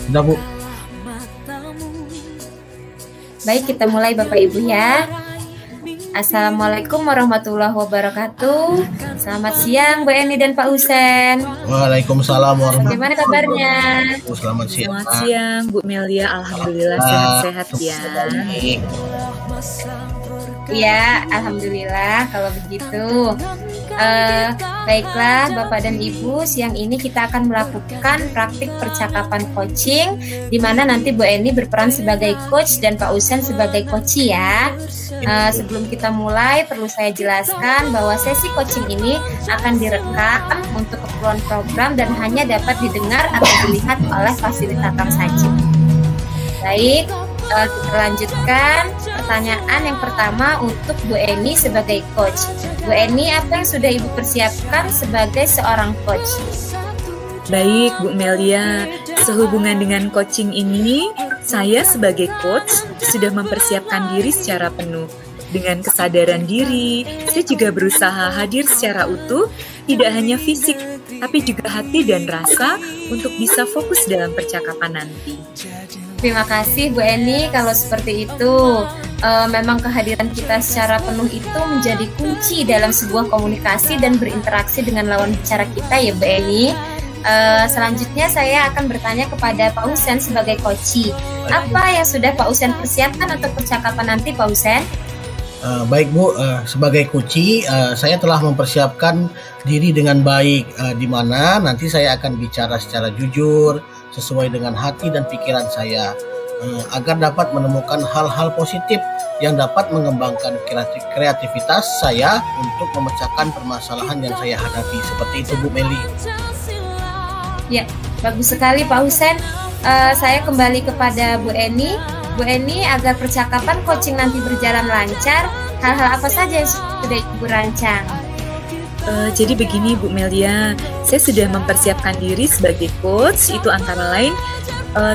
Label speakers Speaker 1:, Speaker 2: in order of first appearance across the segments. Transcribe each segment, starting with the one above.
Speaker 1: Sudah, Bu.
Speaker 2: Baik, kita mulai Bapak Ibu ya. Assalamualaikum warahmatullahi wabarakatuh. Selamat siang Bu Eni dan Pak Husen.
Speaker 1: Waalaikumsalam warahmatullahi
Speaker 2: Bagaimana kabarnya?
Speaker 1: wabarakatuh. Selamat siang.
Speaker 3: Selamat siang Bu Melia, alhamdulillah sehat-sehat ya.
Speaker 2: Ya, alhamdulillah kalau begitu. Baiklah Bapak dan Ibu, siang ini kita akan melakukan praktik percakapan coaching, di mana nanti Bu Eni berperan sebagai coach dan Pak Husen sebagai coachee ya. Sebelum kita mulai, perlu saya jelaskan bahwa sesi coaching ini akan direkam untuk keperluan program dan hanya dapat didengar atau dilihat oleh fasilitator saja. Baik, kita lanjutkan pertanyaan yang pertama untuk Bu Eni sebagai coach. Bu Eni, apa yang sudah Ibu persiapkan sebagai seorang coach?
Speaker 3: Baik Bu Melia, sehubungan dengan coaching ini, saya sebagai coach sudah mempersiapkan diri secara penuh. Dengan kesadaran diri, saya juga berusaha hadir secara utuh, tidak hanya fisik, tapi juga hati dan rasa untuk bisa fokus dalam percakapan nanti.
Speaker 2: Terima kasih Bu Eni, kalau seperti itu memang kehadiran kita secara penuh itu menjadi kunci dalam sebuah komunikasi dan berinteraksi dengan lawan bicara kita ya Bu Eni. Selanjutnya saya akan bertanya kepada Pak Husen sebagai coachee. Apa yang sudah Pak Husen persiapkan untuk percakapan nanti Pak Husen?
Speaker 1: Baik Bu, sebagai coachee saya telah mempersiapkan diri dengan baik, di mana nanti saya akan bicara secara jujur, sesuai dengan hati dan pikiran saya, agar dapat menemukan hal-hal positif yang dapat mengembangkan kreativitas saya untuk memecahkan permasalahan yang saya hadapi. Seperti itu Bu Meli.
Speaker 2: Ya, bagus sekali Pak Husen. Saya kembali kepada Bu Eni. Bu Eni, agar percakapan coaching nanti berjalan lancar, hal-hal apa saja yang sudah Ibu rancang?
Speaker 3: Jadi begini Bu Melia, saya sudah mempersiapkan diri sebagai coach, itu antara lain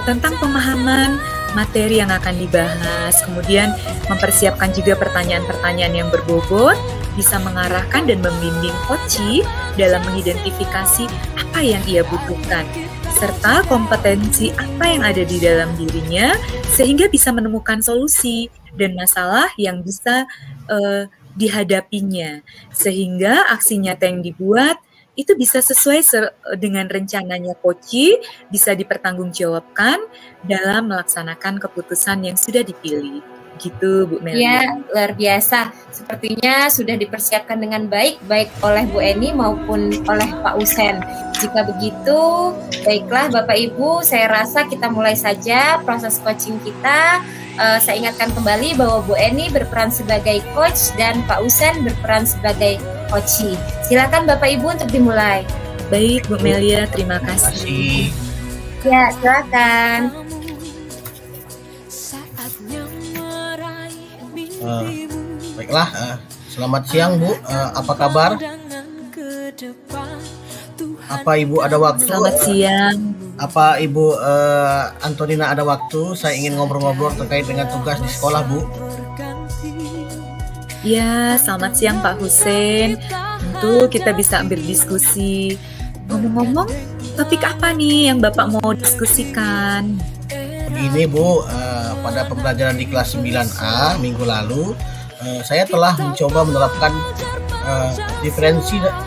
Speaker 3: tentang pemahaman materi yang akan dibahas, kemudian mempersiapkan juga pertanyaan-pertanyaan yang berbobot, bisa mengarahkan dan membimbing coachee dalam mengidentifikasi apa yang ia butuhkan, serta kompetensi apa yang ada di dalam dirinya, sehingga bisa menemukan solusi dan masalah yang bisa dihadapinya, sehingga aksi nyata yang dibuat itu bisa sesuai dengan rencananya coachee, bisa dipertanggungjawabkan dalam melaksanakan keputusan yang sudah dipilih. Gitu Bu Melia.
Speaker 2: Ya, luar biasa. Sepertinya sudah dipersiapkan dengan baik oleh Bu Eni maupun oleh Pak Husen. Jika begitu, baiklah Bapak Ibu, saya rasa kita mulai saja proses coaching kita. Saya ingatkan kembali bahwa Bu Eni berperan sebagai coach dan Pak Husen berperan sebagai coachee. Silakan Bapak Ibu untuk dimulai.
Speaker 3: Baik Bu Melia, terima kasih.
Speaker 2: Ya, silakan.
Speaker 1: Baiklah, selamat siang Bu. Apa kabar? Apa Ibu ada waktu?
Speaker 3: Selamat siang.
Speaker 1: Apa Ibu Antonina ada waktu? Saya ingin ngobrol-ngobrol terkait dengan tugas di sekolah Bu.
Speaker 3: Ya, selamat siang Pak Husen. Tentu kita bisa ambil diskusi. Ngomong-ngomong, topik apa nih yang Bapak mau diskusikan?
Speaker 1: Begini Bu, pada pembelajaran di kelas 9A minggu lalu, saya telah mencoba menerapkan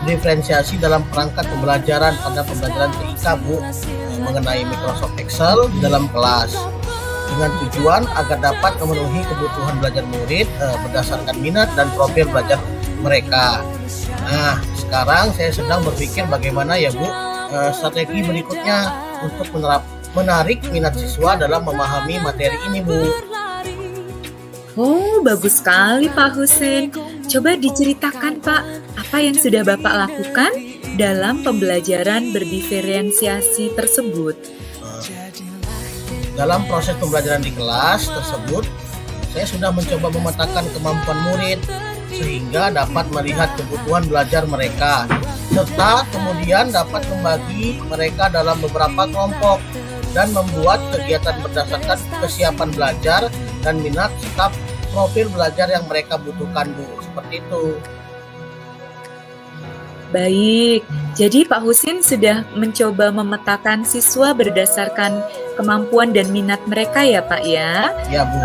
Speaker 1: diferensiasi dalam perangkat pembelajaran pada pembelajaran TIK Bu, mengenai Microsoft Excel dalam kelas, dengan tujuan agar dapat memenuhi kebutuhan belajar murid berdasarkan minat dan profil belajar mereka. Nah, sekarang saya sedang berpikir bagaimana ya Bu, strategi berikutnya untuk menarik minat siswa dalam memahami materi ini Bu.
Speaker 3: Oh, bagus sekali Pak Husen. Coba diceritakan Pak, apa yang sudah Bapak lakukan dalam pembelajaran berdiferensiasi tersebut?
Speaker 1: Dalam proses pembelajaran di kelas tersebut, saya sudah mencoba memetakan kemampuan murid sehingga dapat melihat kebutuhan belajar mereka, serta kemudian dapat membagi mereka dalam beberapa kelompok dan membuat kegiatan berdasarkan kesiapan belajar dan minat serta profil belajar yang mereka butuhkan Bu. Seperti itu.
Speaker 3: Baik, jadi Pak Husin sudah mencoba memetakan siswa berdasarkan kemampuan dan minat mereka ya Pak ya?
Speaker 1: Ya Bu.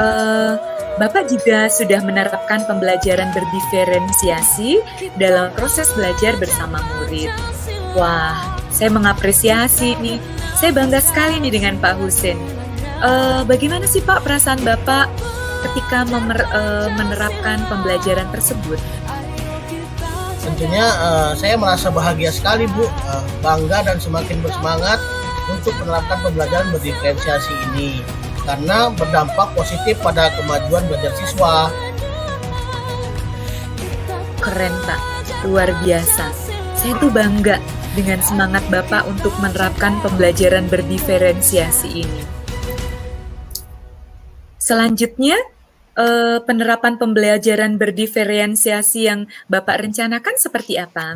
Speaker 3: Bapak juga sudah menerapkan pembelajaran berdiferensiasi dalam proses belajar bersama murid. Wah, saya mengapresiasi nih. Saya bangga sekali nih dengan Pak Husin. Bagaimana sih Pak perasaan Bapak ketika menerapkan pembelajaran tersebut?
Speaker 1: Tentunya saya merasa bahagia sekali Bu, bangga dan semakin bersemangat untuk menerapkan pembelajaran berdiferensiasi ini karena berdampak positif pada kemajuan belajar siswa.
Speaker 3: Keren Pak, luar biasa. Saya tuh bangga dengan semangat Bapak untuk menerapkan pembelajaran berdiferensiasi ini. Selanjutnya, penerapan pembelajaran berdiferensiasi yang Bapak rencanakan seperti apa?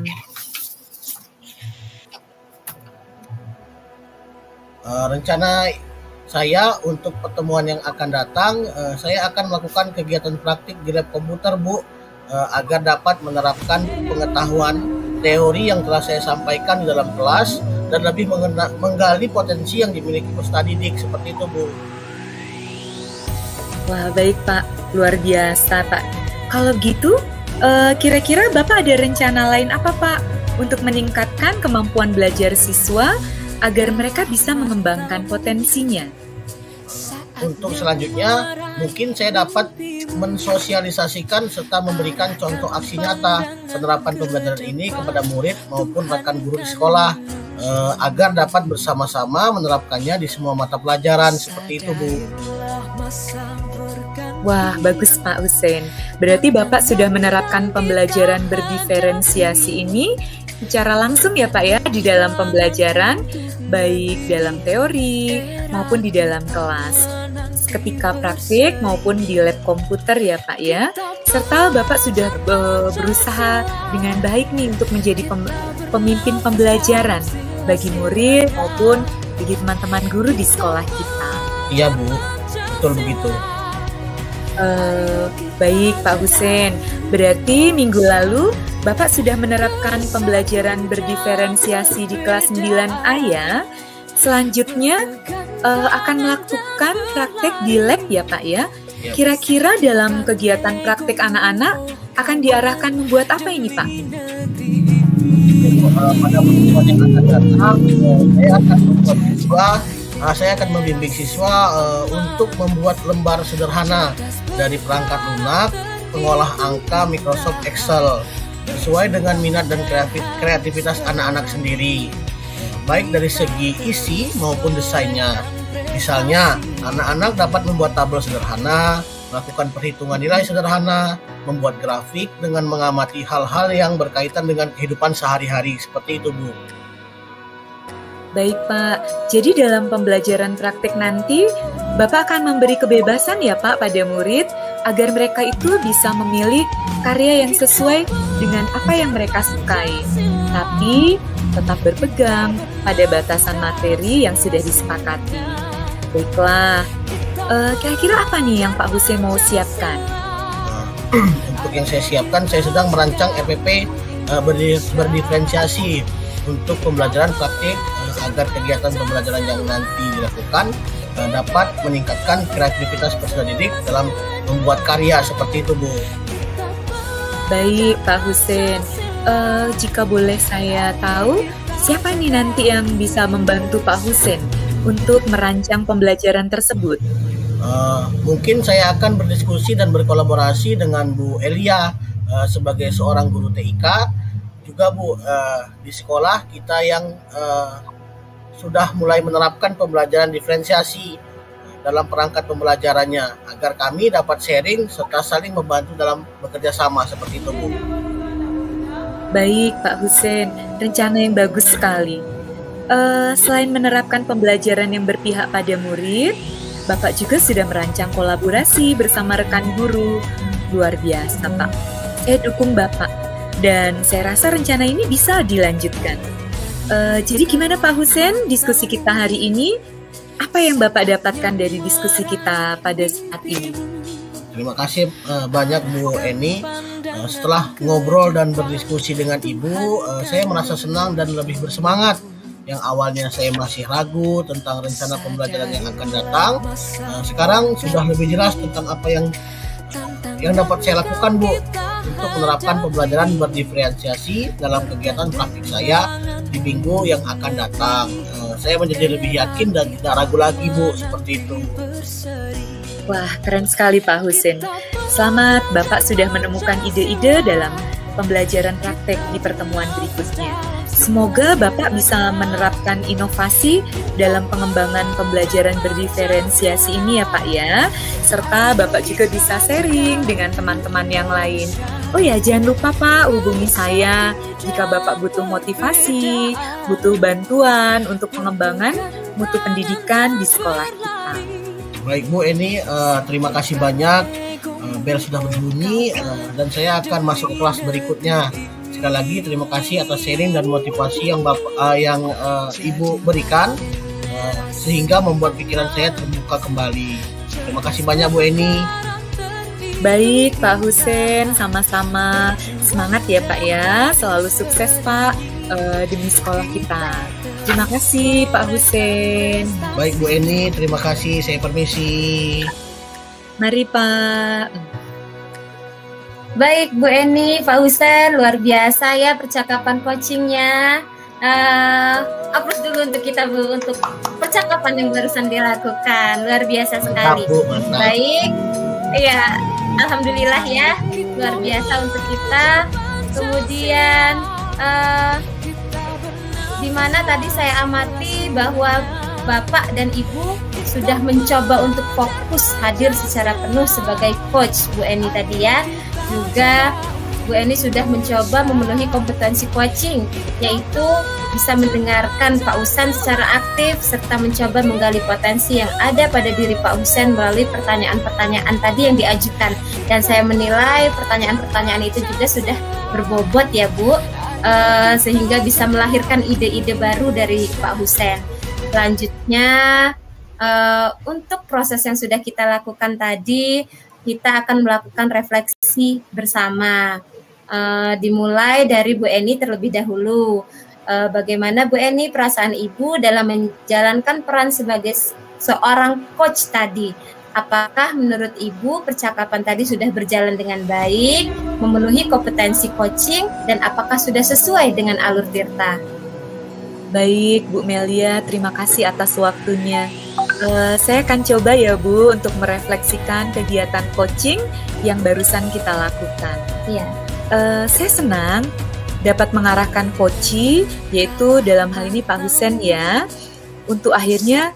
Speaker 1: Rencana saya untuk pertemuan yang akan datang, saya akan melakukan kegiatan praktik di lab komputer Bu, agar dapat menerapkan pengetahuan teori yang telah saya sampaikan di dalam kelas dan lebih menggali potensi yang dimiliki peserta didik, seperti itu Bu.
Speaker 3: Wah, baik Pak, luar biasa Pak. Kalau gitu, kira-kira Bapak ada rencana lain apa Pak untuk meningkatkan kemampuan belajar siswa agar mereka bisa mengembangkan potensinya?
Speaker 1: Untuk selanjutnya, mungkin saya dapat mensosialisasikan serta memberikan contoh aksi nyata penerapan pembelajaran ini kepada murid maupun rekan guru di sekolah, agar dapat bersama-sama menerapkannya di semua mata pelajaran, seperti itu Bu.
Speaker 3: Wah, bagus Pak Husin. Berarti Bapak sudah menerapkan pembelajaran berdiferensiasi ini secara langsung ya Pak ya, di dalam pembelajaran, baik dalam teori maupun di dalam kelas, ketika praktik maupun di lab komputer ya Pak ya. Serta Bapak sudah berusaha dengan baik nih untuk menjadi pemimpin pembelajaran bagi murid maupun bagi teman-teman guru di sekolah kita.
Speaker 1: Iya Bu, betul begitu.
Speaker 3: Baik Pak Husin, berarti minggu lalu Bapak sudah menerapkan pembelajaran berdiferensiasi di kelas 9A ya. Selanjutnya akan melakukan praktek di lab ya Pak ya. Kira-kira dalam kegiatan praktek anak-anak akan diarahkan membuat apa ini Pak?
Speaker 1: Pada pertemuan yang akan datang, saya akan membimbing siswa untuk membuat lembar sederhana dari perangkat lunak, pengolah angka Microsoft Excel sesuai dengan minat dan kreativitas anak-anak sendiri, baik dari segi isi maupun desainnya. Misalnya, anak-anak dapat membuat tabel sederhana, melakukan perhitungan nilai sederhana, membuat grafik dengan mengamati hal-hal yang berkaitan dengan kehidupan sehari-hari, seperti itu Bu.
Speaker 3: Baik Pak, jadi dalam pembelajaran praktik nanti, Bapak akan memberi kebebasan ya Pak pada murid agar mereka itu bisa memilih karya yang sesuai dengan apa yang mereka sukai, tapi tetap berpegang pada batasan materi yang sudah disepakati. Baiklah, kira-kira apa nih yang Pak Husin mau siapkan?
Speaker 1: Untuk yang saya siapkan, saya sedang merancang RPP berdiferensiasi untuk pembelajaran praktik agar kegiatan pembelajaran yang nanti dilakukan dapat meningkatkan kreativitas peserta didik dalam membuat karya, seperti itu Bu.
Speaker 3: Baik Pak Husin, jika boleh saya tahu, siapa nih nanti yang bisa membantu Pak Husin untuk merancang pembelajaran tersebut?
Speaker 1: Mungkin saya akan berdiskusi dan berkolaborasi dengan Bu Elia sebagai seorang guru TIK, juga Bu di sekolah kita yang sudah mulai menerapkan pembelajaran diferensiasi dalam perangkat pembelajarannya, agar kami dapat sharing serta saling membantu dalam bekerja sama, seperti itu Bu.
Speaker 3: Baik Pak Husin, rencana yang bagus sekali. Selain menerapkan pembelajaran yang berpihak pada murid, Bapak juga sudah merancang kolaborasi bersama rekan guru. Luar biasa Pak, saya dukung Bapak dan saya rasa rencana ini bisa dilanjutkan. Jadi gimana Pak Husin diskusi kita hari ini? Apa yang Bapak dapatkan dari diskusi kita pada saat ini?
Speaker 1: Terima kasih banyak Bu Eni. Setelah ngobrol dan berdiskusi dengan Ibu, saya merasa senang dan lebih bersemangat. Yang awalnya saya masih ragu tentang rencana pembelajaran yang akan datang, sekarang sudah lebih jelas tentang apa yang dapat saya lakukan, Bu, untuk menerapkan pembelajaran berdiferensiasi dalam kegiatan praktik saya di minggu yang akan datang. Saya menjadi lebih yakin dan tidak ragu lagi, Bu, seperti itu.
Speaker 3: Wah, keren sekali Pak Husin. Selamat, Bapak sudah menemukan ide-ide dalam pembelajaran praktek di pertemuan berikutnya. Semoga Bapak bisa menerapkan inovasi dalam pengembangan pembelajaran berdiferensiasi ini ya Pak ya. Serta Bapak juga bisa sharing dengan teman-teman yang lain. Oh ya, jangan lupa Pak, hubungi saya jika Bapak butuh motivasi, butuh bantuan untuk pengembangan mutu pendidikan di sekolah kita.
Speaker 1: Baik Bu Eni, terima kasih banyak. Bel sudah berbunyi dan saya akan masuk ke kelas berikutnya. Sekali lagi terima kasih atas sharing dan motivasi yang Ibu berikan sehingga membuat pikiran saya terbuka kembali. Terima kasih banyak Bu Eni.
Speaker 3: Baik Pak Husin, sama-sama. Semangat ya Pak ya, selalu sukses Pak demi sekolah kita. Terima kasih Pak Husin.
Speaker 1: Baik Bu Eni, terima kasih. Saya permisi.
Speaker 3: Mari Pak.
Speaker 2: Baik Bu Eni, Pak Husin, luar biasa ya percakapan coachingnya. Aplaus dulu untuk kita Bu, untuk percakapan yang barusan dilakukan, luar biasa sekali.
Speaker 1: Mantap, Bu, mantap.
Speaker 2: Baik, ya alhamdulillah ya, luar biasa untuk kita. Kemudian di mana tadi saya amati bahwa Bapak dan Ibu sudah mencoba untuk fokus hadir secara penuh sebagai coach Bu Eni tadi ya. Juga Bu Eni sudah mencoba memenuhi kompetensi coaching, yaitu bisa mendengarkan Pak Husin secara aktif serta mencoba menggali potensi yang ada pada diri Pak Husin melalui pertanyaan-pertanyaan tadi yang diajukan. Dan saya menilai pertanyaan-pertanyaan itu juga sudah berbobot ya Bu, sehingga bisa melahirkan ide-ide baru dari Pak Husin. Selanjutnya, untuk proses yang sudah kita lakukan tadi, kita akan melakukan refleksi bersama. Dimulai dari Bu Eni terlebih dahulu. Bagaimana Bu Eni perasaan Ibu dalam menjalankan peran sebagai seorang coach tadi? Apakah menurut Ibu percakapan tadi sudah berjalan dengan baik, memenuhi kompetensi coaching, dan apakah sudah sesuai dengan alur Tirta?
Speaker 3: Baik Bu Melia, terima kasih atas waktunya. Saya akan coba ya Bu untuk merefleksikan kegiatan coaching yang barusan kita lakukan.
Speaker 2: Iya.
Speaker 3: Saya senang dapat mengarahkan coachee, yaitu dalam hal ini Pak Husin ya, untuk akhirnya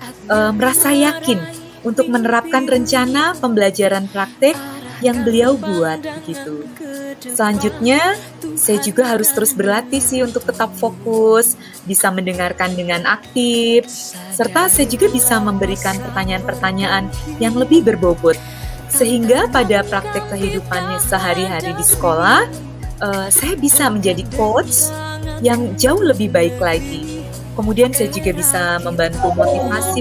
Speaker 3: merasa yakin untuk menerapkan rencana pembelajaran praktek yang beliau buat begitu. Selanjutnya, saya juga harus terus berlatih sih untuk tetap fokus, bisa mendengarkan dengan aktif, serta saya juga bisa memberikan pertanyaan-pertanyaan yang lebih berbobot. Sehingga pada praktek kehidupannya sehari-hari di sekolah, saya bisa menjadi coach yang jauh lebih baik lagi. Kemudian saya juga bisa membantu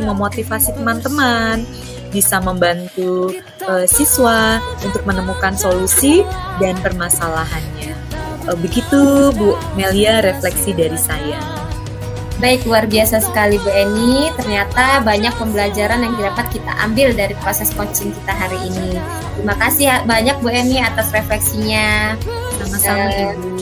Speaker 3: memotivasi teman-teman, bisa membantu siswa untuk menemukan solusi dan permasalahannya. Begitu Bu Melia refleksi dari saya.
Speaker 2: Baik, luar biasa sekali Bu Eni. Ternyata banyak pembelajaran yang dapat kita ambil dari proses coaching kita hari ini. Terima kasih banyak Bu Eni atas refleksinya.
Speaker 3: Sama-sama Ibu.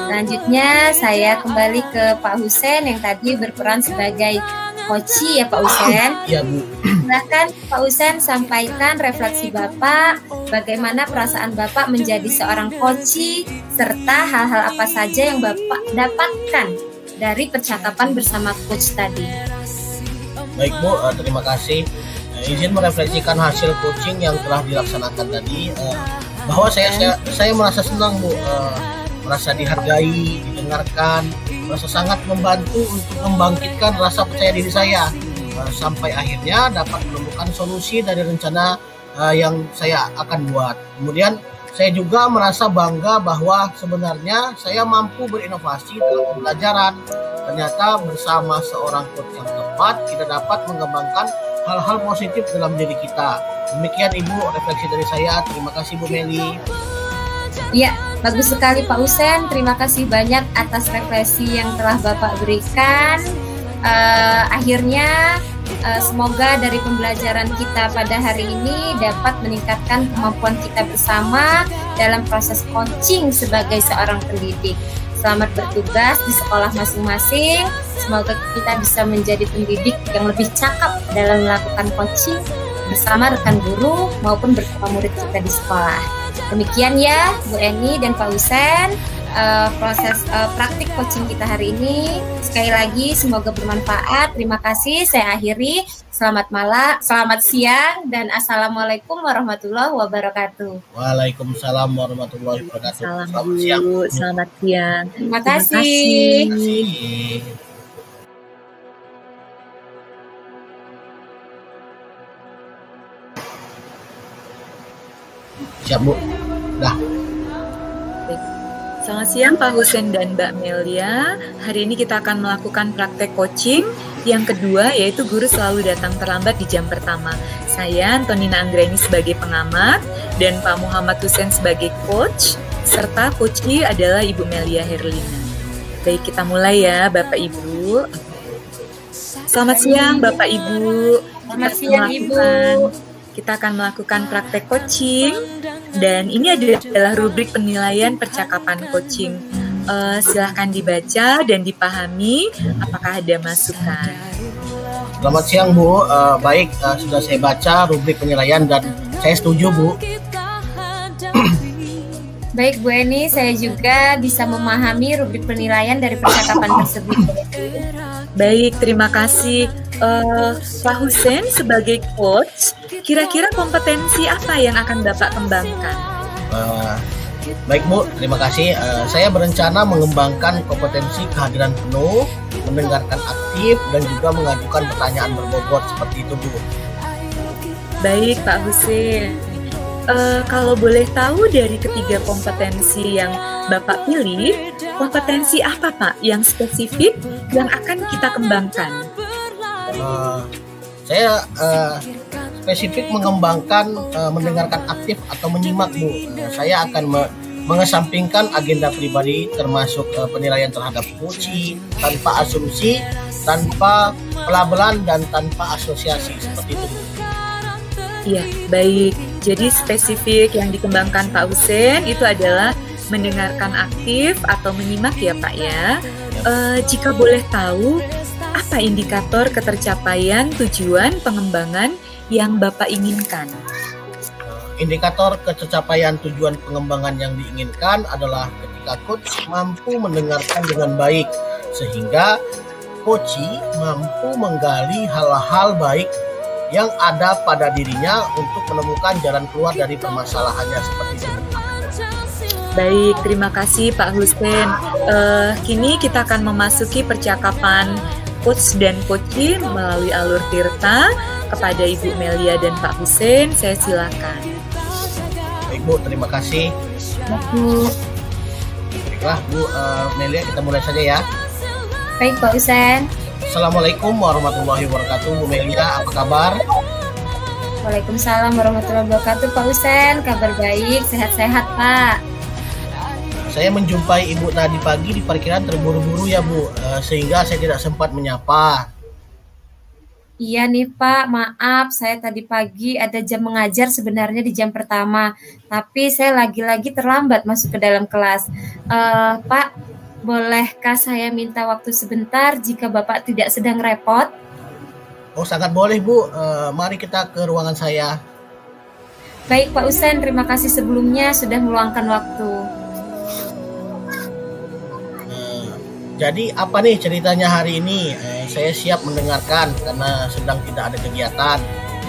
Speaker 2: Selanjutnya saya kembali ke Pak Husin yang tadi berperan sebagai coachee ya Pak Husin.
Speaker 1: Iya Bu.
Speaker 2: Silahkan Pak Husin sampaikan refleksi Bapak, bagaimana perasaan Bapak menjadi seorang coachee, serta hal-hal apa saja yang Bapak dapatkan dari percakapan bersama coach tadi.
Speaker 1: Baik Bu, terima kasih. Izin merefleksikan hasil coaching yang telah dilaksanakan tadi, bahwa saya merasa senang Bu, merasa dihargai, didengarkan, merasa sangat membantu untuk membangkitkan rasa percaya diri saya, sampai akhirnya dapat menemukan solusi dari rencana yang saya akan buat. Kemudian saya juga merasa bangga bahwa sebenarnya saya mampu berinovasi dalam pembelajaran. Ternyata bersama seorang coach yang tepat, kita dapat mengembangkan hal-hal positif dalam diri kita. Demikian Ibu refleksi dari saya. Terima kasih Bu Meli.
Speaker 2: Ya, bagus sekali Pak Husen. Terima kasih banyak atas refleksi yang telah Bapak berikan. Akhirnya semoga dari pembelajaran kita pada hari ini dapat meningkatkan kemampuan kita bersama dalam proses coaching sebagai seorang pendidik. Selamat bertugas di sekolah masing-masing. Semoga kita bisa menjadi pendidik yang lebih cakap dalam melakukan coaching bersama rekan guru maupun bersama murid kita di sekolah. Demikian ya Bu Eni dan Pak Husen, proses praktik coaching kita hari ini. Sekali lagi semoga bermanfaat. Terima kasih. Saya akhiri. Selamat malam, selamat siang, dan assalamualaikum warahmatullahi wabarakatuh.
Speaker 1: Waalaikumsalam warahmatullahi wabarakatuh.
Speaker 3: Selamat siang. Selamat siang.
Speaker 2: Terima kasih.
Speaker 1: Terima kasih. Siap Bu. Dah.
Speaker 3: Selamat siang Pak Husen dan Mbak Melia. Hari ini kita akan melakukan praktek coaching yang kedua, yaitu guru selalu datang terlambat di jam pertama. Saya Antonina Anggraini sebagai pengamat dan Pak Muhammad Husen sebagai coach, serta coachee adalah Ibu Melia Herlina. Baik, kita mulai ya Bapak Ibu. Selamat siang Bapak Ibu.
Speaker 2: Selamat siang Ibu.
Speaker 3: Kita akan melakukan praktek coaching dan ini adalah rubrik penilaian percakapan coaching. Silahkan dibaca dan dipahami apakah ada masukan.
Speaker 1: Selamat siang Bu. Baik, sudah saya baca rubrik penilaian dan saya setuju Bu.
Speaker 2: Baik Bu Eni, saya juga bisa memahami rubrik penilaian dari percakapan tersebut.
Speaker 3: Baik, terima kasih. Pak Husen sebagai coach, kira-kira kompetensi apa yang akan Bapak kembangkan?
Speaker 1: Baik Bu, terima kasih. Saya berencana mengembangkan kompetensi kehadiran penuh, mendengarkan aktif, dan juga mengajukan pertanyaan berbobot seperti itu Bu.
Speaker 3: Baik Pak Husen. Kalau boleh tahu dari ketiga kompetensi yang Bapak pilih, kompetensi apa Pak yang spesifik yang akan kita kembangkan?
Speaker 1: Saya spesifik mengembangkan mendengarkan aktif atau menyimak Bu. Saya akan mengesampingkan agenda pribadi termasuk penilaian terhadap coaching tanpa asumsi, tanpa pelabelan, dan tanpa asosiasi seperti itu Bu.
Speaker 3: Iya, baik. Jadi spesifik yang dikembangkan Pak Husen itu adalah mendengarkan aktif atau menyimak ya Pak ya. Jika boleh tahu, apa indikator ketercapaian tujuan pengembangan yang Bapak inginkan?
Speaker 1: Indikator ketercapaian tujuan pengembangan yang diinginkan adalah ketika coach mampu mendengarkan dengan baik, sehingga coachee mampu menggali hal-hal baik yang ada pada dirinya untuk menemukan jalan keluar dari permasalahannya seperti itu.
Speaker 3: Baik, terima kasih Pak Husen. Kini kita akan memasuki percakapan coach dan coachee melalui alur Tirta kepada Ibu Melia dan Pak Husen. Saya silakan.
Speaker 1: Baik Bu, terima kasih.
Speaker 2: Bu.
Speaker 1: Baiklah Bu Melia, kita mulai saja ya.
Speaker 2: Baik Pak Husen.
Speaker 1: Assalamualaikum warahmatullahi wabarakatuh. Bu Melia, apa kabar?
Speaker 2: Waalaikumsalam warahmatullahi wabarakatuh Pak Husen. Kabar baik, sehat-sehat Pak.
Speaker 1: Saya menjumpai Ibu tadi pagi di parkiran terburu-buru ya Bu, sehingga saya tidak sempat menyapa.
Speaker 2: Iya nih Pak, maaf saya tadi pagi ada jam mengajar sebenarnya di jam pertama, tapi saya lagi-lagi terlambat masuk ke dalam kelas. Pak, bolehkah saya minta waktu sebentar jika Bapak tidak sedang repot?
Speaker 1: Oh sangat boleh Bu, mari kita ke ruangan saya.
Speaker 2: Baik Pak Husen, terima kasih sebelumnya sudah meluangkan waktu.
Speaker 1: Jadi apa nih ceritanya hari ini? Saya siap mendengarkan karena sedang tidak ada kegiatan.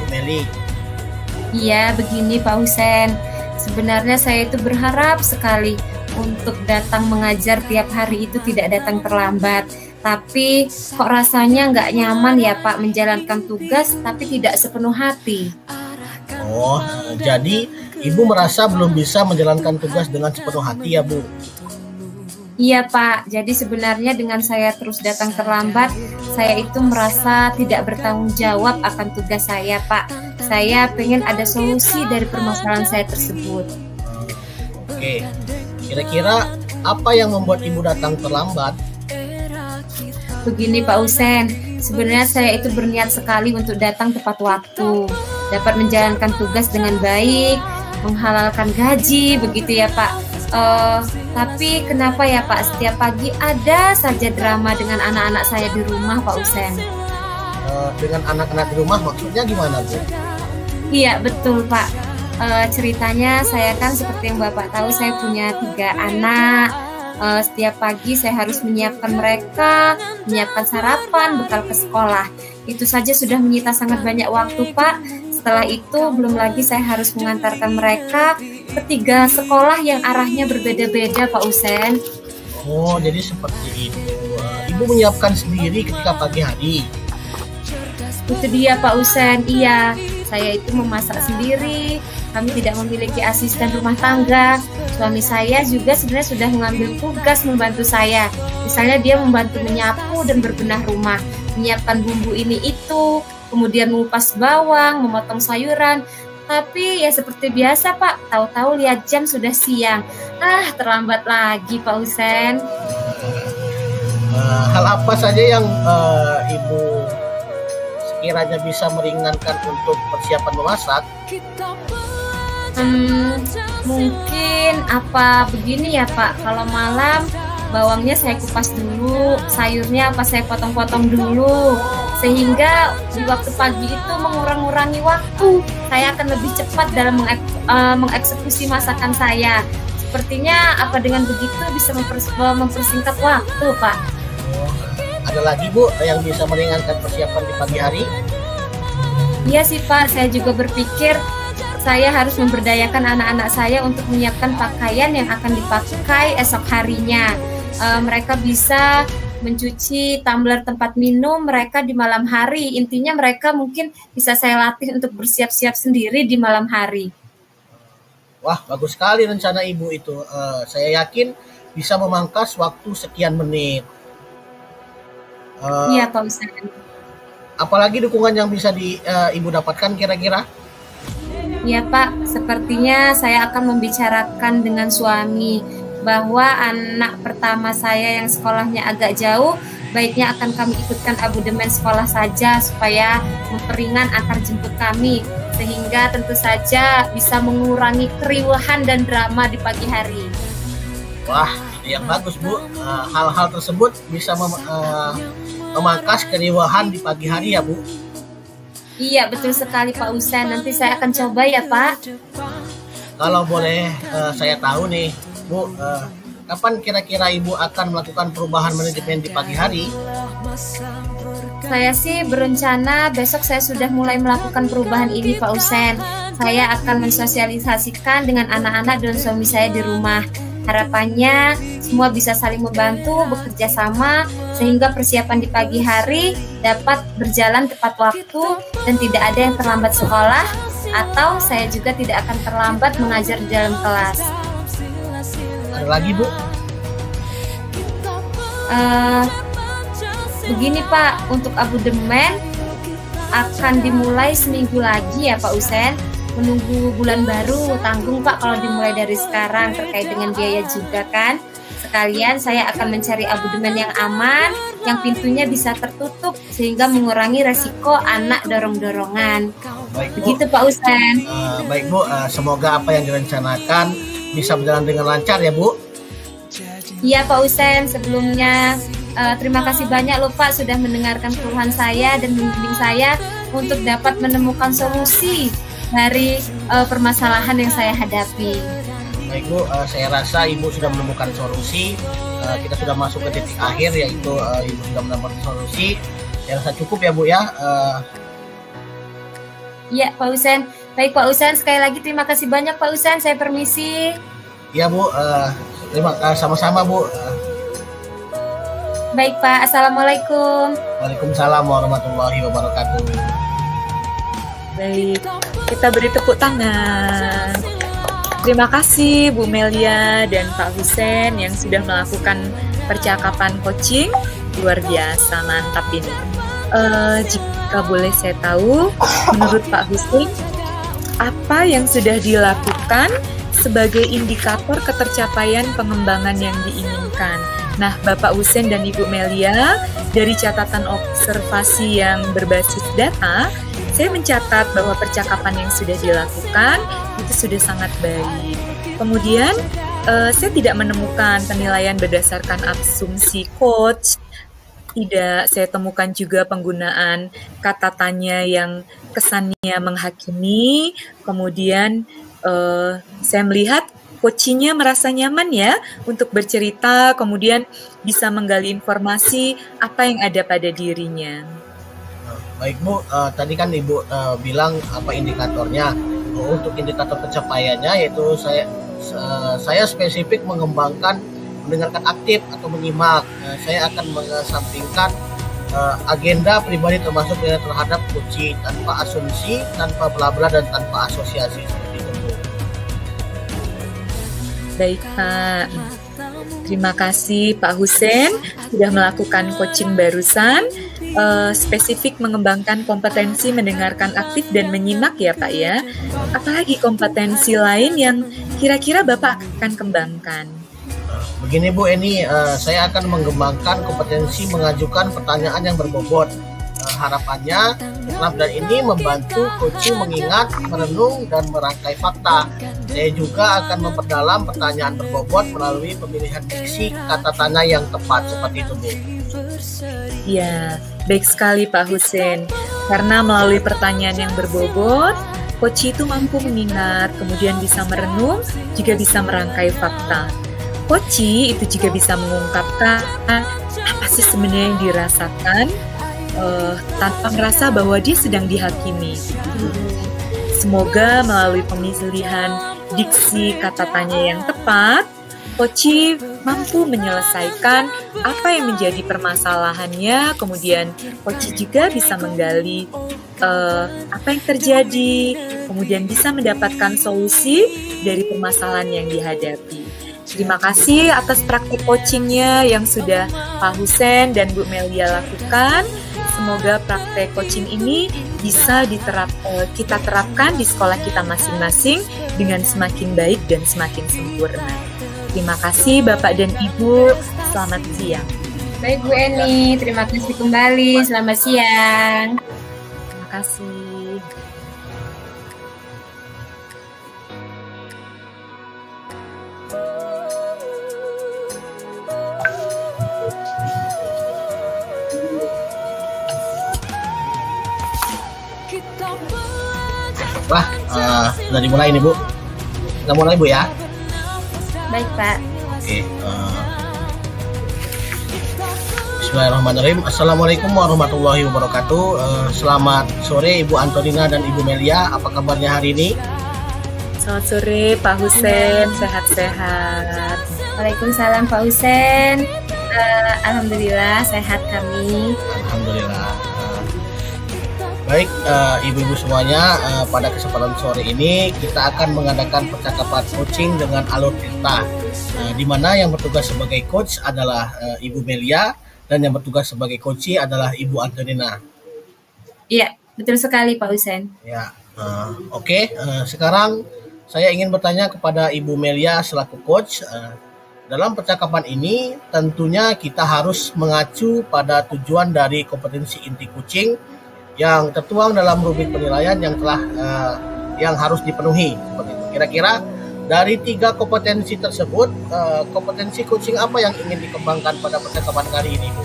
Speaker 1: Meli.
Speaker 2: Iya, begini Pak Husen. Sebenarnya saya itu berharap sekali untuk datang mengajar tiap hari itu tidak datang terlambat. Tapi kok rasanya nggak nyaman ya Pak menjalankan tugas tapi tidak sepenuh hati.
Speaker 1: Oh, jadi Ibu merasa belum bisa menjalankan tugas dengan sepenuh hati ya Bu?
Speaker 2: Iya Pak, jadi sebenarnya dengan saya terus datang terlambat, saya itu merasa tidak bertanggung jawab akan tugas saya Pak. Saya pengen ada solusi dari permasalahan saya tersebut.
Speaker 1: Oke, kira-kira apa yang membuat Ibu datang terlambat?
Speaker 2: Begini Pak Usen, sebenarnya saya itu berniat sekali untuk datang tepat waktu, dapat menjalankan tugas dengan baik, menghalalkan gaji, begitu ya Pak. Tapi kenapa ya Pak, setiap pagi ada saja drama dengan anak-anak saya di rumah Pak Usen.
Speaker 1: Dengan anak-anak di rumah maksudnya gimana Bu?
Speaker 2: Iya betul Pak. Ceritanya saya kan seperti yang Bapak tahu, saya punya 3 anak. Setiap pagi saya harus menyiapkan mereka, menyiapkan sarapan, bekal ke sekolah. Itu saja sudah menyita sangat banyak waktu Pak. Setelah itu belum lagi saya harus mengantarkan mereka ke 3 sekolah yang arahnya berbeda-beda Pak Usen.
Speaker 1: Oh, jadi seperti itu. Ibu menyiapkan sendiri ketika pagi hari?
Speaker 2: Itu dia Pak Usen, iya. Saya itu memasak sendiri. Kami tidak memiliki asisten rumah tangga. Suami saya juga sebenarnya sudah mengambil tugas membantu saya. Misalnya dia membantu menyapu dan berbenah rumah, menyiapkan bumbu ini itu, kemudian mengupas bawang, memotong sayuran. Tapi ya seperti biasa Pak, tahu-tahu lihat jam sudah siang. Terlambat lagi Pak Usen.
Speaker 1: Hal apa saja yang Ibu sekiranya bisa meringankan untuk persiapan memasak?
Speaker 2: Mungkin apa begini ya Pak, kalau malam bawangnya saya kupas dulu, sayurnya saya potong-potong dulu, sehingga di waktu pagi itu mengurangi waktu. Saya akan lebih cepat dalam mengeksekusi masakan saya. Sepertinya dengan begitu bisa mempersingkat waktu Pak.
Speaker 1: Ada lagi Bu yang bisa meringankan persiapan di pagi hari?
Speaker 2: Iya sih Pak, saya juga berpikir saya harus memberdayakan anak-anak saya untuk menyiapkan pakaian yang akan dipakai esok harinya. Mereka bisa mencuci tumbler tempat minum mereka di malam hari. Intinya mereka mungkin bisa saya latih untuk bersiap-siap sendiri di malam hari.
Speaker 1: Wah, bagus sekali rencana Ibu itu. Saya yakin bisa memangkas waktu sekian menit.
Speaker 2: Iya Pak Ustaz.
Speaker 1: Apalagi dukungan yang bisa Ibu dapatkan kira-kira?
Speaker 2: Ya Pak, sepertinya saya akan membicarakan dengan suami bahwa anak pertama saya yang sekolahnya agak jauh, baiknya akan kami ikutkan abodemen sekolah saja supaya memperingan antar jemput kami, sehingga tentu saja bisa mengurangi keriuhan dan drama di pagi hari.
Speaker 1: Wah, itu yang bagus Bu. Hal-hal tersebut bisa memangkas keriuhan di pagi hari ya Bu.
Speaker 2: Iya betul sekali Pak Usen, nanti saya akan coba ya Pak.
Speaker 1: Kalau boleh saya tahu nih Bu, kapan kira-kira Ibu akan melakukan perubahan manajemen di pagi hari?
Speaker 2: Saya sih berencana besok saya sudah mulai melakukan perubahan ini Pak Usen. Saya akan mensosialisasikan dengan anak-anak dan suami saya di rumah. Harapannya semua bisa saling membantu, bekerja sama, sehingga persiapan di pagi hari dapat berjalan tepat waktu dan tidak ada yang terlambat sekolah, atau saya juga tidak akan terlambat mengajar di dalam kelas.
Speaker 1: Ada lagi Bu?
Speaker 2: Begini Pak, untuk abodemen akan dimulai seminggu lagi ya Pak Usen. Menunggu bulan baru, tanggung Pak kalau dimulai dari sekarang, terkait dengan biaya juga kan. Sekalian saya akan mencari abodemen yang aman, yang pintunya bisa tertutup sehingga mengurangi resiko anak dorong-dorongan.
Speaker 1: Baik, Bu.
Speaker 2: Begitu Pak Usen.
Speaker 1: Baik Bu, semoga apa yang direncanakan bisa berjalan dengan lancar ya Bu.
Speaker 2: Iya Pak Usen, sebelumnya terima kasih banyak loh Pak sudah mendengarkan keluhan saya dan membimbing saya untuk dapat menemukan solusi dari permasalahan yang saya hadapi.
Speaker 1: Baik Bu, saya rasa Ibu sudah menemukan solusi. Kita sudah masuk ke titik akhir, yaitu Ibu sudah menemukan solusi. Saya rasa cukup ya Bu ya.
Speaker 2: Iya Pak Usen. Baik Pak Usen, sekali lagi terima kasih banyak Pak Usen. Saya permisi.
Speaker 1: Iya Bu, sama-sama Bu.
Speaker 2: Baik Pak, Assalamualaikum.
Speaker 1: Waalaikumsalam warahmatullahi wabarakatuh.
Speaker 3: Baik, kita beri tepuk tangan. Terima kasih Bu Melia dan Pak Husen yang sudah melakukan percakapan coaching. Luar biasa, mantap ini. Jika boleh saya tahu, menurut Pak Husen, apa yang sudah dilakukan sebagai indikator ketercapaian pengembangan yang diinginkan? Nah, Bapak Husen dan Ibu Melia, dari catatan observasi yang berbasis data, saya mencatat bahwa percakapan yang sudah dilakukan itu sudah sangat baik. Kemudian, saya tidak menemukan penilaian berdasarkan asumsi coach. Tidak, saya temukan juga penggunaan kata tanya yang kesannya menghakimi. Kemudian, saya melihat coachingnya merasa nyaman ya untuk bercerita, kemudian bisa menggali informasi apa yang ada pada dirinya.
Speaker 1: Baik Bu, tadi kan Ibu bilang apa indikatornya. Untuk indikator pencapaiannya yaitu saya spesifik mengembangkan mendengarkan aktif atau menyimak. Saya akan mengesampingkan agenda pribadi termasuk terhadap coaching tanpa asumsi, tanpa bla-bla dan tanpa asosiasi seperti itu.
Speaker 3: Baik Pak, terima kasih Pak Husen sudah melakukan coaching barusan. Spesifik mengembangkan kompetensi mendengarkan aktif dan menyimak ya Pak ya. Apalagi kompetensi lain yang kira-kira Bapak akan kembangkan?
Speaker 1: Begini Bu, ini saya akan mengembangkan kompetensi mengajukan pertanyaan yang berbobot. Harapannya dan ini membantu coaching mengingat, merenung, dan merangkai fakta. Saya juga akan memperdalam pertanyaan berbobot melalui pemilihan diksi kata tanya yang tepat seperti itu Bu.
Speaker 3: Ya, baik sekali Pak Husen. Karena melalui pertanyaan yang berbobot, coach itu mampu mengingat, kemudian bisa merenung, juga bisa merangkai fakta. Coach itu juga bisa mengungkapkan apa sih sebenarnya yang dirasakan tanpa merasa bahwa dia sedang dihakimi. Semoga melalui pemilihan diksi kata tanya yang tepat, coach mampu menyelesaikan apa yang menjadi permasalahannya, kemudian coach juga bisa menggali apa yang terjadi, kemudian bisa mendapatkan solusi dari permasalahan yang dihadapi. Terima kasih atas praktik coachingnya yang sudah Pak Husen dan Bu Melia lakukan. Semoga praktek coaching ini bisa kita terapkan di sekolah kita masing-masing dengan semakin baik dan semakin sempurna. Terima kasih Bapak dan Ibu, selamat siang.
Speaker 2: Baik Bu Eni, terima kasih kembali, selamat siang.
Speaker 3: Terima kasih.
Speaker 1: Wah, sudah dimulai nih Bu. Kita mulai Bu ya.
Speaker 2: Baik Pak.
Speaker 1: Oke. Bismillahirrahmanirrahim. Assalamualaikum warahmatullahi wabarakatuh. Selamat sore Ibu Antonina dan Ibu Melia. Apa kabarnya hari ini?
Speaker 3: Selamat sore Pak Husen, sehat-sehat.
Speaker 2: Waalaikumsalam Pak Husen. Alhamdulillah sehat kami.
Speaker 1: Alhamdulillah. Baik, ibu-ibu semuanya, pada kesempatan sore ini kita akan mengadakan percakapan coaching dengan alur cerita, di mana yang bertugas sebagai coach adalah Ibu Melia dan yang bertugas sebagai coach adalah Ibu Antonina.
Speaker 2: Iya, betul sekali Pak Husen.
Speaker 1: Ya, oke. Sekarang saya ingin bertanya kepada Ibu Melia selaku coach. Dalam percakapan ini tentunya kita harus mengacu pada tujuan dari kompetensi inti coaching yang tertuang dalam rubrik penilaian yang telah yang harus dipenuhi. Seperti itu. Kira-kira dari 3 kompetensi tersebut, kompetensi coaching apa yang ingin dikembangkan pada percakapan kali ini, Bu?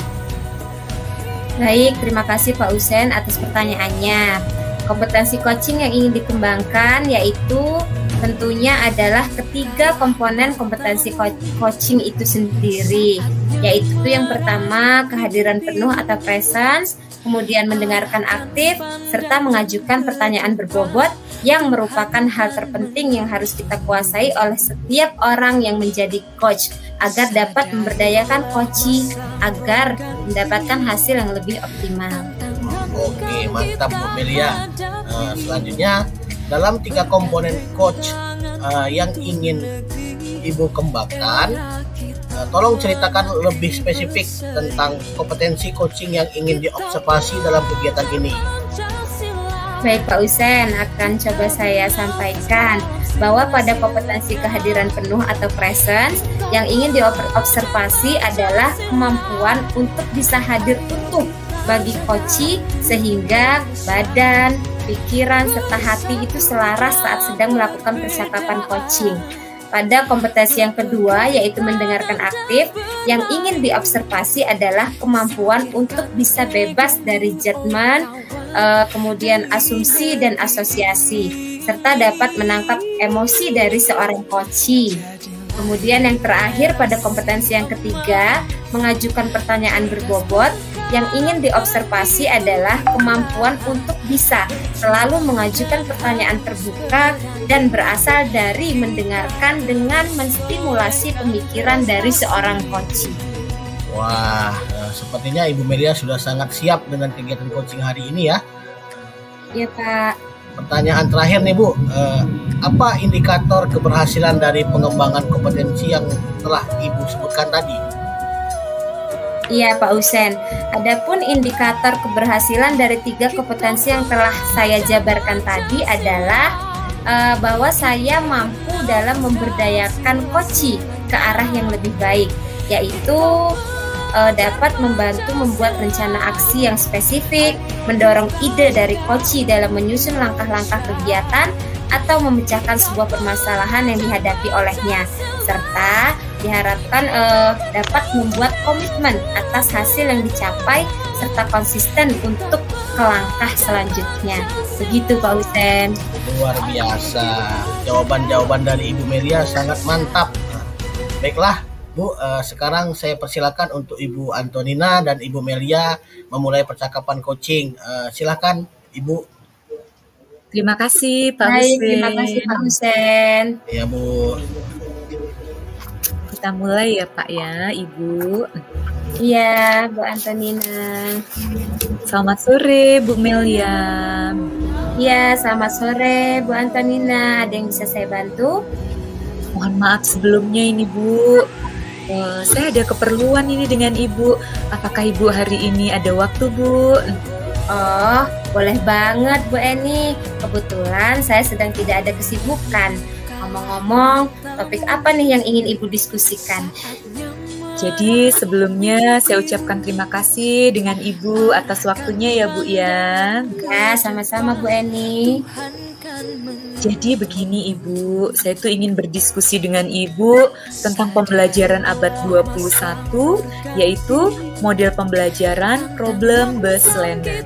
Speaker 2: Baik, terima kasih Pak Husen atas pertanyaannya. Kompetensi coaching yang ingin dikembangkan yaitu tentunya adalah ketiga komponen kompetensi coaching itu sendiri, yaitu yang pertama kehadiran penuh atau presence, kemudian mendengarkan aktif, serta mengajukan pertanyaan berbobot yang merupakan hal terpenting yang harus kita kuasai oleh setiap orang yang menjadi coach agar dapat memberdayakan coachee agar mendapatkan hasil yang lebih optimal.
Speaker 1: Oke, mantap Bu Melia. Selanjutnya, dalam 3 komponen coach yang ingin Ibu kembangkan, tolong ceritakan lebih spesifik tentang kompetensi coaching yang ingin diobservasi dalam kegiatan ini.
Speaker 2: Baik Pak Usen, akan coba saya sampaikan bahwa pada kompetensi kehadiran penuh atau presence yang ingin diobservasi adalah kemampuan untuk bisa hadir utuh bagi coachee sehingga badan, pikiran, serta hati itu selaras saat sedang melakukan percakapan coaching. Pada kompetensi yang kedua, yaitu mendengarkan aktif, yang ingin diobservasi adalah kemampuan untuk bisa bebas dari judgement, kemudian asumsi dan asosiasi, serta dapat menangkap emosi dari seorang coachee. Kemudian yang terakhir pada kompetensi yang ketiga, mengajukan pertanyaan berbobot. Yang ingin diobservasi adalah kemampuan untuk bisa selalu mengajukan pertanyaan terbuka dan berasal dari mendengarkan dengan menstimulasi pemikiran dari seorang coachee.
Speaker 1: Wah, sepertinya Ibu Melia sudah sangat siap dengan kegiatan coaching hari ini ya.
Speaker 2: Iya Pak.
Speaker 1: Pertanyaan terakhir nih Bu, apa indikator keberhasilan dari pengembangan kompetensi yang telah Ibu sebutkan tadi?
Speaker 2: Iya Pak Usen, adapun indikator keberhasilan dari 3 kompetensi yang telah saya jabarkan tadi adalah bahwa saya mampu dalam memberdayakan coachee ke arah yang lebih baik, yaitu dapat membantu membuat rencana aksi yang spesifik, mendorong ide dari coachee dalam menyusun langkah-langkah kegiatan atau memecahkan sebuah permasalahan yang dihadapi olehnya, serta diharapkan dapat membuat komitmen atas hasil yang dicapai serta konsisten untuk ke langkah selanjutnya. Begitu Pak Usen.
Speaker 1: Luar biasa, jawaban-jawaban dari Ibu Melia sangat mantap. Baiklah Bu, sekarang saya persilakan untuk Ibu Antonina dan Ibu Melia memulai percakapan coaching. Silakan Ibu.
Speaker 3: Terima kasih Pak
Speaker 2: Baik,
Speaker 3: Usen.
Speaker 2: terima kasih Pak Usen.
Speaker 1: Ya Bu.
Speaker 3: Kita mulai ya Pak ya, Ibu.
Speaker 2: Iya, Bu Antonina.
Speaker 3: Selamat sore Bu Melia.
Speaker 2: Iya, selamat sore Bu Antonina. Ada yang bisa saya bantu?
Speaker 3: Mohon maaf sebelumnya ini Bu. Saya ada keperluan ini dengan Ibu. Apakah Ibu hari ini ada waktu Bu?
Speaker 2: Oh, boleh banget Bu Eni. Kebetulan saya sedang tidak ada kesibukan. Ngomong-ngomong, topik apa nih yang ingin Ibu diskusikan?
Speaker 3: Jadi sebelumnya saya ucapkan terima kasih dengan Ibu atas waktunya ya Bu ya.
Speaker 2: Ya, sama-sama Bu Eni.
Speaker 3: Jadi begini Ibu, saya tuh ingin berdiskusi dengan Ibu tentang pembelajaran abad 21, yaitu model pembelajaran Problem Based Learning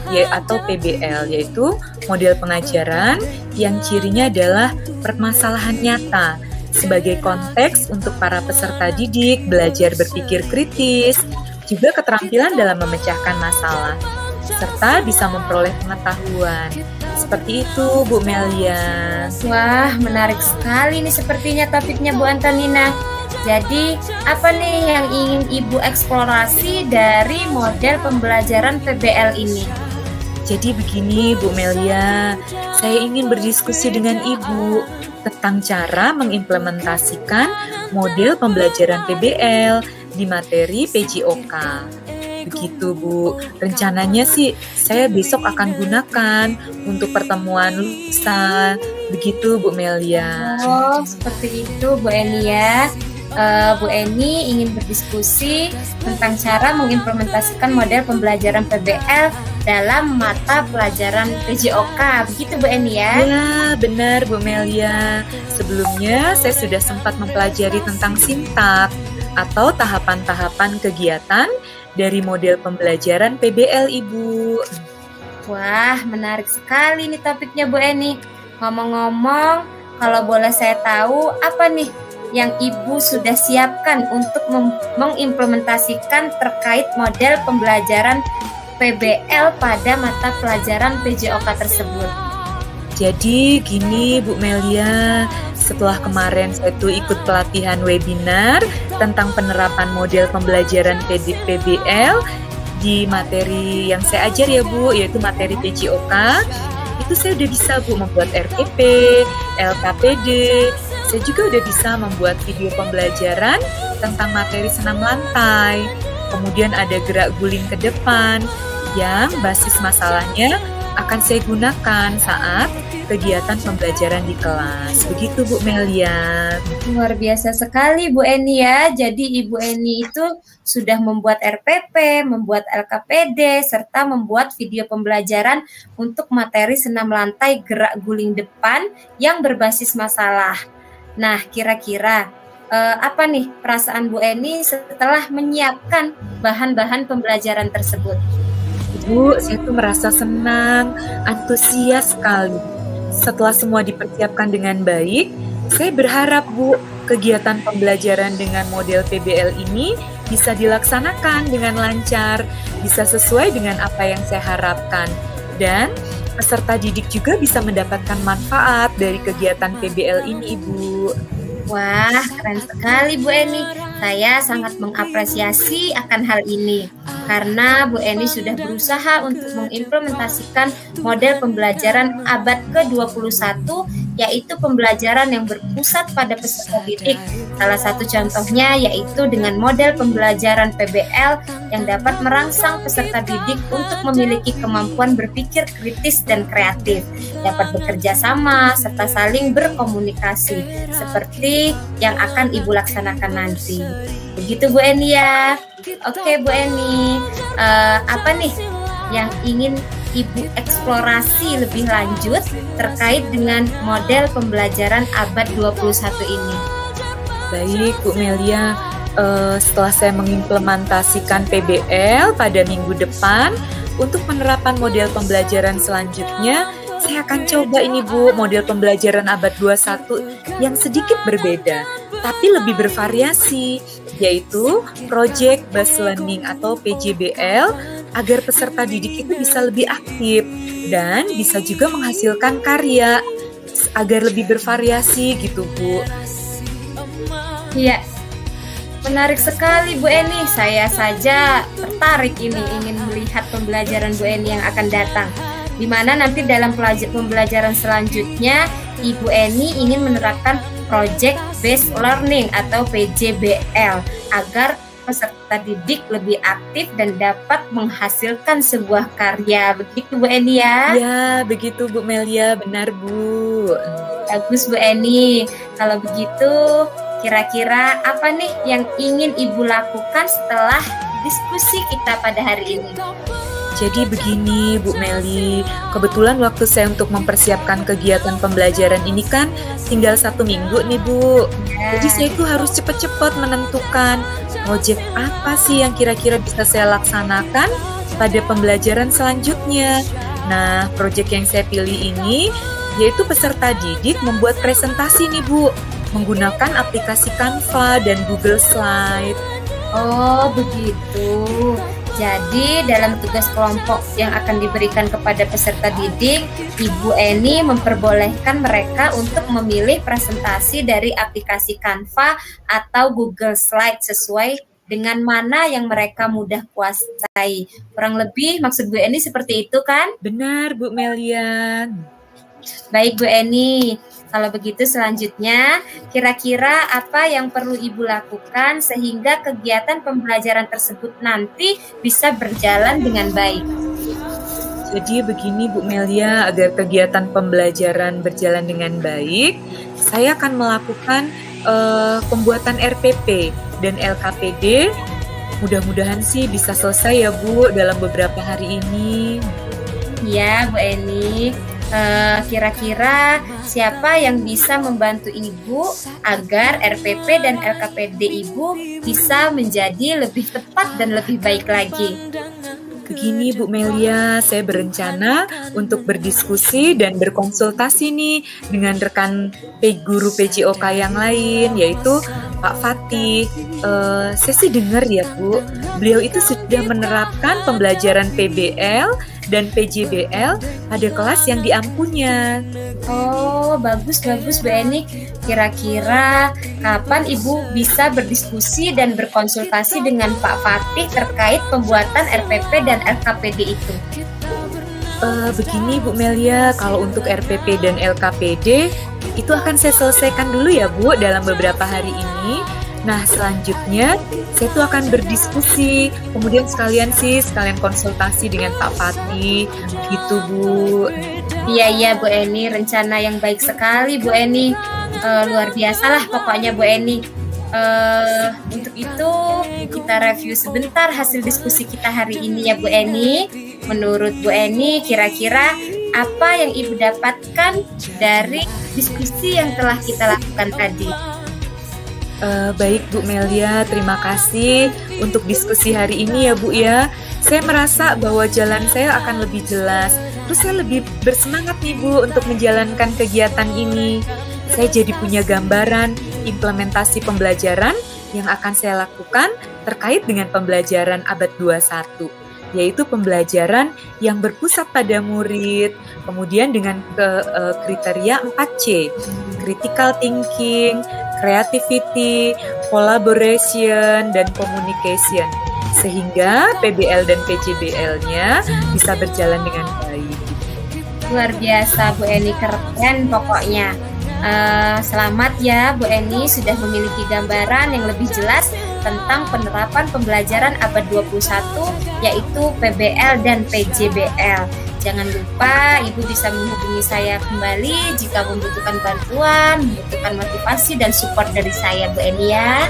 Speaker 3: atau PBL, yaitu model pengajaran yang cirinya adalah permasalahan nyata sebagai konteks untuk para peserta didik belajar berpikir kritis, juga keterampilan dalam memecahkan masalah, serta bisa memperoleh pengetahuan. Seperti itu Bu Melia.
Speaker 2: Wah, menarik sekali nih sepertinya topiknya Bu Antonina. Jadi, apa nih yang ingin Ibu eksplorasi dari model pembelajaran PBL ini?
Speaker 3: Jadi begini Bu Melia, saya ingin berdiskusi dengan Ibu tentang cara mengimplementasikan model pembelajaran PBL di materi PJOK. Begitu Bu, rencananya sih saya besok akan gunakan untuk pertemuan lusa. Begitu Bu Melia.
Speaker 2: Oh, seperti itu Bu Eni ya. Bu Eni ingin berdiskusi tentang cara mengimplementasikan model pembelajaran PBL dalam mata pelajaran PJOK. Begitu Bu Eni ya?
Speaker 3: Ya, benar Bu Melia. Sebelumnya saya sudah sempat mempelajari tentang sintak atau tahapan-tahapan kegiatan dari model pembelajaran PBL Ibu.
Speaker 2: Wah, menarik sekali nih topiknya Bu Eni. Ngomong-ngomong, kalau boleh saya tahu apa nih yang Ibu sudah siapkan untuk mengimplementasikan terkait model pembelajaran PBL pada mata pelajaran PJOK tersebut?
Speaker 3: Jadi gini Bu Melia, setelah kemarin saya tuh ikut pelatihan webinar tentang penerapan model pembelajaran PBL di materi yang saya ajar ya Bu, yaitu materi PJOK. itu saya udah bisa Bu membuat RPP, LKPD. Saya juga udah bisa membuat video pembelajaran tentang materi senam lantai. Kemudian ada gerak guling ke depan yang basis masalahnya akan saya gunakan saat kegiatan pembelajaran di kelas. Begitu Bu Melia.
Speaker 2: Luar biasa sekali Bu Eni ya. Jadi Ibu Eni itu sudah membuat RPP, membuat LKPD, serta membuat video pembelajaran untuk materi senam lantai gerak guling depan yang berbasis masalah. Nah, kira-kira apa nih perasaan Bu Eni setelah menyiapkan bahan-bahan pembelajaran tersebut?
Speaker 3: Bu, saya tuh merasa senang, antusias sekali. Setelah semua dipersiapkan dengan baik, saya berharap Bu, kegiatan pembelajaran dengan model PBL ini bisa dilaksanakan dengan lancar, bisa sesuai dengan apa yang saya harapkan. Dan peserta didik juga bisa mendapatkan manfaat dari kegiatan PBL ini, Ibu.
Speaker 2: Wah, keren sekali Bu Eni. Saya sangat mengapresiasi akan hal ini karena Bu Eni sudah berusaha untuk mengimplementasikan model pembelajaran abad ke-21, yaitu pembelajaran yang berpusat pada peserta didik. Salah satu contohnya yaitu dengan model pembelajaran PBL yang dapat merangsang peserta didik untuk memiliki kemampuan berpikir kritis dan kreatif, dapat bekerja sama serta saling berkomunikasi seperti yang akan Ibu laksanakan nanti. Begitu Bu Eni ya. Oke Bu Eni, apa nih yang ingin Ibu eksplorasi lebih lanjut terkait dengan model pembelajaran abad 21 ini?
Speaker 3: Baik Bu Melia, setelah saya mengimplementasikan PBL pada minggu depan, untuk penerapan model pembelajaran selanjutnya, saya akan coba ini Bu, model pembelajaran abad 21 yang sedikit berbeda, tapi lebih bervariasi, yaitu Project Based Learning atau PJBL, agar peserta didik itu bisa lebih aktif dan bisa juga menghasilkan karya agar lebih bervariasi gitu Bu.
Speaker 2: Iya, menarik sekali Bu Eni. Saya saja tertarik ini ingin melihat pembelajaran Bu Eni yang akan datang, di mana nanti dalam pembelajaran selanjutnya Ibu Eni ingin menerapkan Project Based Learning atau PJBL agar peserta didik lebih aktif dan dapat menghasilkan sebuah karya. Begitu Bu Eni ya?
Speaker 3: Ya, begitu Bu Melia, benar Bu.
Speaker 2: Bagus Bu Eni. Kalau begitu, kira-kira apa nih yang ingin Ibu lakukan setelah diskusi kita pada hari ini?
Speaker 3: Jadi begini Bu Meli, kebetulan waktu saya untuk mempersiapkan kegiatan pembelajaran ini kan tinggal 1 minggu nih Bu. Jadi saya itu harus cepat-cepat menentukan project apa sih yang kira-kira bisa saya laksanakan pada pembelajaran selanjutnya. Nah, project yang saya pilih ini yaitu peserta didik membuat presentasi nih Bu, menggunakan aplikasi Canva dan Google Slide.
Speaker 2: Oh begitu. Jadi dalam tugas kelompok yang akan diberikan kepada peserta didik, Ibu Eni memperbolehkan mereka untuk memilih presentasi dari aplikasi Canva atau Google Slide sesuai dengan mana yang mereka mudah kuasai. Kurang lebih maksud Bu Eni seperti itu kan?
Speaker 3: Benar Bu Melian.
Speaker 2: Baik Bu Eni, kalau begitu selanjutnya kira-kira apa yang perlu Ibu lakukan sehingga kegiatan pembelajaran tersebut nanti bisa berjalan dengan baik?
Speaker 3: Jadi begini Bu Melia, agar kegiatan pembelajaran berjalan dengan baik, saya akan melakukan pembuatan RPP dan LKPD. Mudah-mudahan sih bisa selesai ya Bu dalam beberapa hari ini.
Speaker 2: Ya Bu Eni. Kira-kira siapa yang bisa membantu Ibu agar RPP dan LKPD Ibu bisa menjadi lebih tepat dan lebih baik lagi?
Speaker 3: Begini Bu Melia, saya berencana untuk berdiskusi dan berkonsultasi nih dengan rekan guru PJOK yang lain, yaitu Pak Fatih. Saya sih dengar ya Bu, beliau itu sudah menerapkan pembelajaran PBL dan PJBL pada kelas yang diampunya.
Speaker 2: Oh, bagus Bu Eni. Kira-kira kapan Ibu bisa berdiskusi dan berkonsultasi dengan Pak Fatih terkait pembuatan RPP dan LKPD itu?
Speaker 3: Begini Bu Melia, kalau untuk RPP dan LKPD itu akan saya selesaikan dulu ya Bu dalam beberapa hari ini. Nah selanjutnya saya tuh akan berdiskusi, kemudian sekalian konsultasi dengan Pak Pati gitu Bu.
Speaker 2: Iya Bu Eni, rencana yang baik sekali Bu Eni, luar biasa lah pokoknya Bu Eni. Untuk itu kita review sebentar hasil diskusi kita hari ini ya Bu Eni. Menurut Bu Eni kira-kira apa yang Ibu dapatkan dari diskusi yang telah kita lakukan tadi?
Speaker 3: Baik Bu Melia, terima kasih untuk diskusi hari ini ya Bu ya. Saya merasa bahwa jalan saya akan lebih jelas. Terus saya lebih bersemangat nih Bu untuk menjalankan kegiatan ini. Saya jadi punya gambaran implementasi pembelajaran yang akan saya lakukan terkait dengan pembelajaran abad 21, yaitu pembelajaran yang berpusat pada murid, kemudian dengan kriteria 4C, critical thinking, creativity, collaboration, dan communication, sehingga PBL dan PJBL-nya bisa berjalan dengan baik.
Speaker 2: Luar biasa Bu Eni, keren pokoknya. Selamat ya Bu Eni sudah memiliki gambaran yang lebih jelas tentang penerapan pembelajaran abad 21 yaitu PBL dan PJBL. Jangan lupa Ibu bisa menghubungi saya kembali jika membutuhkan bantuan, membutuhkan motivasi dan support dari saya Bu Eni ya.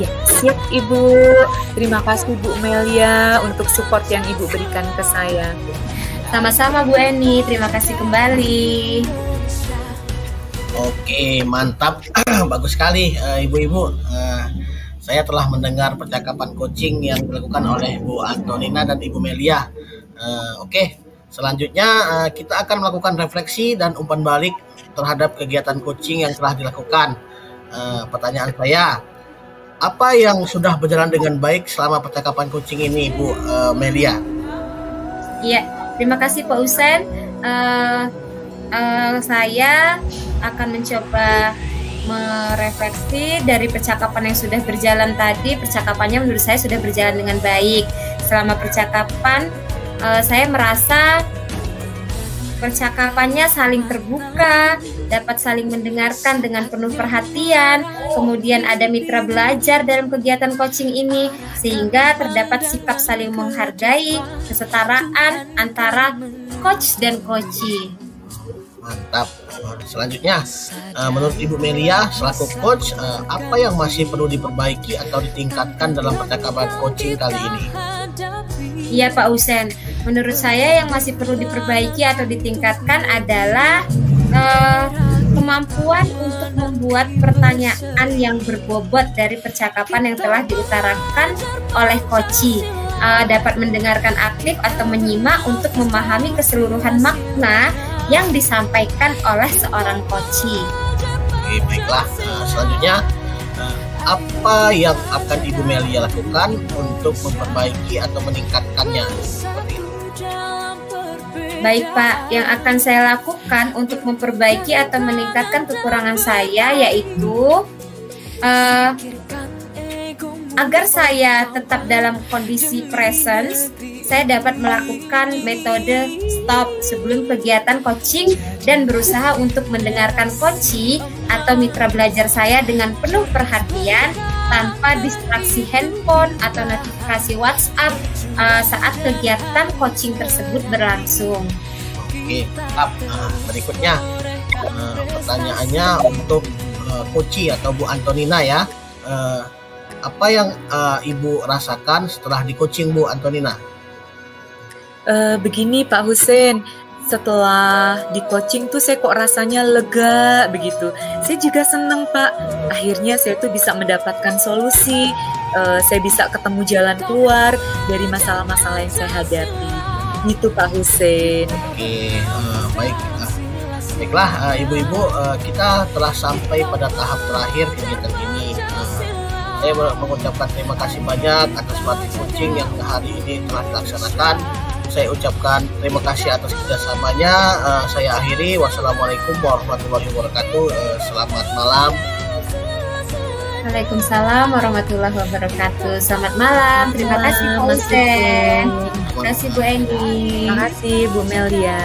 Speaker 3: Ya, siap Ibu. Terima kasih Bu Melia untuk support yang Ibu berikan ke saya.
Speaker 2: Sama-sama Bu Eni, terima kasih kembali.
Speaker 1: Oke, mantap. Bagus sekali Ibu-Ibu. Saya telah mendengar percakapan coaching yang dilakukan oleh Bu Antonina dan Ibu Melia. Oke, selanjutnya kita akan melakukan refleksi dan umpan balik terhadap kegiatan coaching yang telah dilakukan. Pertanyaan saya, apa yang sudah berjalan dengan baik selama percakapan coaching ini, Bu Melia?
Speaker 2: Iya, terima kasih Pak Usen. Saya akan mencoba merefleksi dari percakapan yang sudah berjalan tadi. Percakapannya menurut saya sudah berjalan dengan baik. Selama percakapan, saya merasa percakapannya saling terbuka, dapat saling mendengarkan dengan penuh perhatian, kemudian ada mitra belajar dalam kegiatan coaching ini, sehingga terdapat sikap saling menghargai, kesetaraan antara coach dan coachee.
Speaker 1: Mantap. Selanjutnya, menurut Ibu Melia selaku coach, apa yang masih perlu diperbaiki atau ditingkatkan dalam percakapan coaching kali ini?
Speaker 2: Iya Pak Usen, menurut saya yang masih perlu diperbaiki atau ditingkatkan adalah kemampuan untuk membuat pertanyaan yang berbobot dari percakapan yang telah diutarakan oleh coachee. Dapat mendengarkan aktif atau menyimak untuk memahami keseluruhan makna yang disampaikan oleh seorang coachee.
Speaker 1: Oke, baiklah. Selanjutnya, apa yang akan Ibu Melia lakukan untuk memperbaiki atau meningkatkannya?
Speaker 2: Baik Pak, yang akan saya lakukan untuk memperbaiki atau meningkatkan kekurangan saya yaitu agar saya tetap dalam kondisi presence, saya dapat melakukan metode stop sebelum kegiatan coaching dan berusaha untuk mendengarkan coachee atau mitra belajar saya dengan penuh perhatian tanpa distraksi handphone atau notifikasi WhatsApp saat kegiatan coaching tersebut berlangsung.
Speaker 1: Oke, berikutnya pertanyaannya untuk coachee atau Bu Antonina ya. Apa yang Ibu rasakan setelah di coaching Bu Antonina?
Speaker 3: Begini Pak Husein, setelah di coaching tuh saya kok rasanya lega begitu. Saya juga senang Pak, akhirnya saya tuh bisa mendapatkan solusi, saya bisa ketemu jalan keluar dari masalah-masalah yang saya hadapi. Gitu Pak Husein.
Speaker 1: Oke, baik. Baiklah Ibu-Ibu, kita telah sampai pada tahap terakhir kegiatan ini. Saya mengucapkan terima kasih banyak atas materi coaching yang hari ini telah dilaksanakan. Saya ucapkan terima kasih atas kerjasamanya. Saya akhiri. Wassalamualaikum warahmatullahi wabarakatuh. Selamat malam.
Speaker 2: Waalaikumsalam warahmatullahi wabarakatuh. Selamat malam. Terima kasih Pak Usen. Terima kasih Bu Eni.
Speaker 3: Terima kasih Bu Melia.